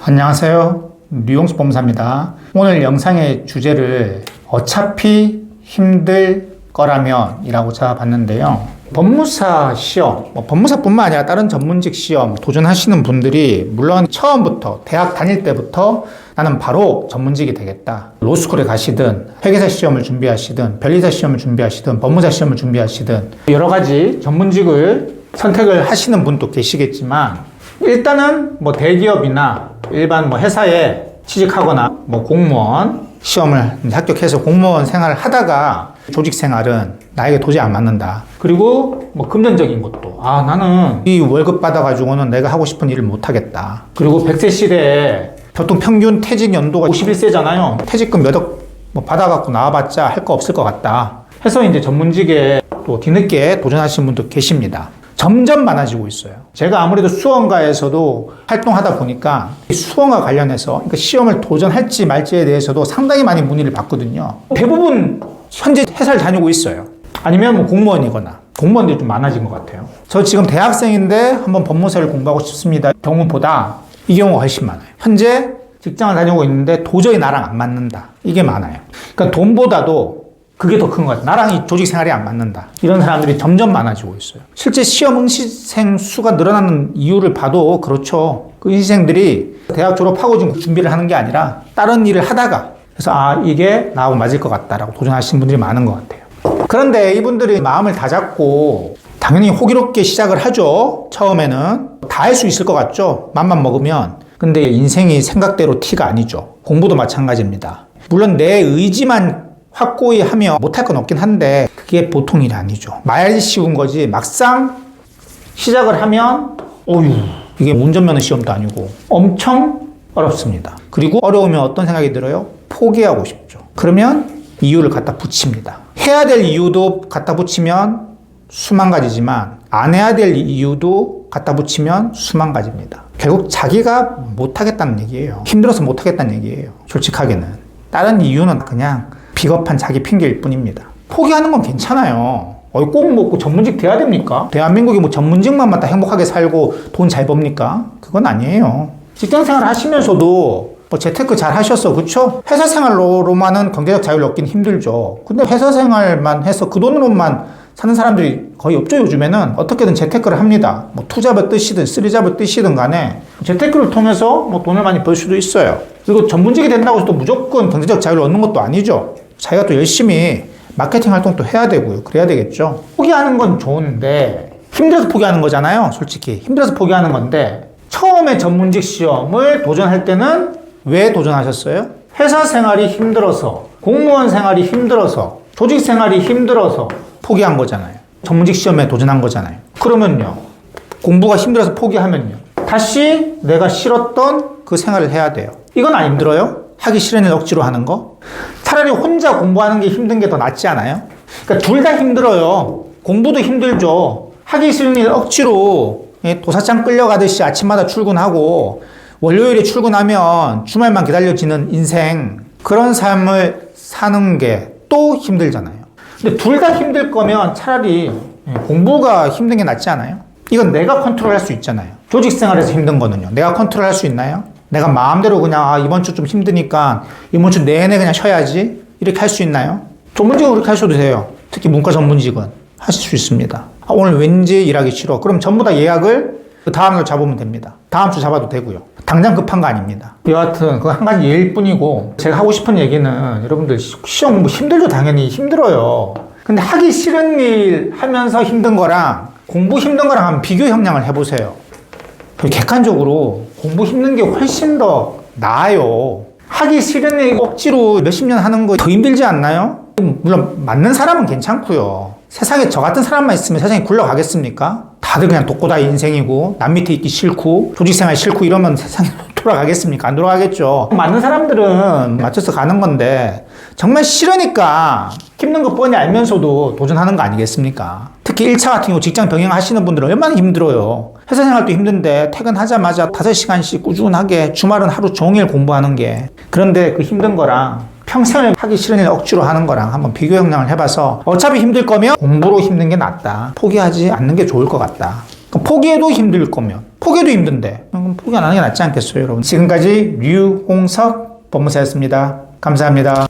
안녕하세요. 류용수 법무사입니다. 오늘 영상의 주제를 어차피 힘들 거라면 이라고 잡아봤는데요. 법무사 시험, 법무사뿐만 아니라 다른 전문직 시험 도전하시는 분들이 물론 처음부터 대학 다닐 때부터 나는 바로 전문직이 되겠다. 로스쿨에 가시든 회계사 시험을 준비하시든 변리사 시험을 준비하시든 법무사 시험을 준비하시든 여러 가지 전문직을 선택을 하시는 분도 계시겠지만 일단은 대기업이나 일반 회사에 취직하거나 공무원 시험을 합격해서 공무원 생활을 하다가 조직 생활은 나에게 도저히 안 맞는다. 그리고 금전적인 것도 나는 이 월급 받아가지고는 내가 하고 싶은 일을 못 하겠다. 그리고 100세 시대에 보통 평균 퇴직 연도가 51세잖아요. 퇴직금 몇 억 받아갖고 나와봤자 할 거 없을 것 같다. 해서 이제 전문직에 또 뒤늦게 도전하시는 분도 계십니다. 점점 많아지고 있어요. 제가 아무래도 수험가에서도 활동하다 보니까 수험과 관련해서 시험을 도전할지 말지에 대해서도 상당히 많이 문의를 받거든요. 대부분 현재 회사를 다니고 있어요. 아니면 공무원이거나 공무원들이 좀 많아진 것 같아요. 저 지금 대학생인데 한번 법무사를 공부하고 싶습니다. 경우보다 이 경우가 훨씬 많아요. 현재 직장을 다니고 있는데 도저히 나랑 안 맞는다. 이게 많아요. 그러니까 돈보다도 그게 더 큰 것 같아요. 나랑 이 조직 생활이 안 맞는다. 이런 사람들이 점점 많아지고 있어요. 실제 시험 응시생 수가 늘어나는 이유를 봐도 그렇죠. 그 응시생들이 대학 졸업하고 지금 준비를 하는 게 아니라 다른 일을 하다가 그래서 이게 나하고 맞을 것 같다라고 도전하시는 분들이 많은 것 같아요. 그런데 이분들이 마음을 다 잡고 당연히 호기롭게 시작을 하죠. 처음에는 다 할 수 있을 것 같죠. 맘만 먹으면. 근데 인생이 생각대로 티가 아니죠. 공부도 마찬가지입니다. 물론 내 의지만 확고히 하면 못할 건 없긴 한데 그게 보통 일이 아니죠. 말 쉬운 거지 막상 시작을 하면 이게 운전면허 시험도 아니고 엄청 어렵습니다. 그리고 어려우면 어떤 생각이 들어요? 포기하고 싶죠. 그러면 이유를 갖다 붙입니다. 해야 될 이유도 갖다 붙이면 수만 가지지만 안 해야 될 이유도 갖다 붙이면 수만 가지입니다. 결국 자기가 못하겠다는 얘기예요. 힘들어서 못하겠다는 얘기예요. 솔직하게는. 다른 이유는 그냥 비겁한 자기 핑계일 뿐입니다. 포기하는 건 괜찮아요. 꼭 전문직 돼야 됩니까? 대한민국이 전문직만 맞다 행복하게 살고 돈 잘 법니까? 그건 아니에요. 직장생활 하시면서도 재테크 잘 하셨어. 그쵸? 회사 생활로만은 경제적 자유를 얻긴 힘들죠. 근데 회사 생활만 해서 그 돈으로만 사는 사람들이 거의 없죠. 요즘에는 어떻게든 재테크를 합니다. 투잡을 뜨시든 쓰리잡을 뜨시든 간에 재테크를 통해서 돈을 많이 벌 수도 있어요. 그리고 전문직이 된다고 해서 또 무조건 경제적 자유를 얻는 것도 아니죠. 자기가 또 열심히 마케팅 활동도 해야 되고요. 그래야 되겠죠. 포기하는 건 좋은데 힘들어서 포기하는 거잖아요. 솔직히 힘들어서 포기하는 건데 처음에 전문직 시험을 도전할 때는 왜 도전하셨어요? 회사 생활이 힘들어서, 공무원 생활이 힘들어서, 조직 생활이 힘들어서 포기한 거잖아요. 전문직 시험에 도전한 거잖아요. 그러면요, 공부가 힘들어서 포기하면요, 다시 내가 싫었던 그 생활을 해야 돼요. 이건 안 힘들어요? 하기 싫은 일 억지로 하는 거? 차라리 혼자 공부하는 게 힘든 게 더 낫지 않아요? 그러니까 둘 다 힘들어요. 공부도 힘들죠. 하기 싫은 일 억지로 도사장 끌려가듯이 아침마다 출근하고 월요일에 출근하면 주말만 기다려지는 인생, 그런 삶을 사는 게 또 힘들잖아요. 근데 둘 다 힘들 거면 차라리 공부가 힘든 게 낫지 않아요? 이건 내가 컨트롤할 수 있잖아요. 조직 생활에서 힘든 거는요. 내가 컨트롤할 수 있나요? 내가 마음대로 그냥 이번 주 좀 힘드니까 이번 주 내내 그냥 쉬어야지 이렇게 할 수 있나요? 전문직은 그렇게 하셔도 돼요. 특히 문과 전문직은 하실 수 있습니다. 오늘 왠지 일하기 싫어. 그럼 전부 다 예약을 그 다음날 잡으면 됩니다. 다음 주 잡아도 되고요. 당장 급한 거 아닙니다. 여하튼 그거 한 가지 예일 뿐이고 제가 하고 싶은 얘기는 여러분들 시험 공부 힘들죠. 당연히 힘들어요. 근데 하기 싫은 일 하면서 힘든 거랑 공부 힘든 거랑 한번 비교 형량을 해보세요. 객관적으로 공부 힘든 게 훨씬 더 나아요. 하기 싫은 일 억지로 몇십 년 하는 거 더 힘들지 않나요? 물론 맞는 사람은 괜찮고요. 세상에 저 같은 사람만 있으면 세상이 굴러가겠습니까? 다들 그냥 독고다이 인생이고 남 밑에 있기 싫고 조직생활 싫고 이러면 세상이 돌아가겠습니까? 안 돌아가겠죠. 맞는 사람들은 맞춰서 가는 건데 정말 싫으니까 힘든 거 뻔히 알면서도 도전하는 거 아니겠습니까? 특히 1차 같은 경우 직장 병행하시는 분들은 얼마나 힘들어요. 회사 생활도 힘든데 퇴근하자마자 5시간씩 꾸준하게 주말은 하루 종일 공부하는 게, 그런데 그 힘든 거랑 평생을 하기 싫은 일 억지로 하는 거랑 한번 비교 형량을 해봐서 어차피 힘들 거면 공부로 힘든 게 낫다, 포기하지 않는 게 좋을 것 같다, 포기해도 힘들 거면 포기해도 힘든데 그럼 포기 안 하는 게 낫지 않겠어요, 여러분? 지금까지 류홍석 법무사였습니다. 감사합니다.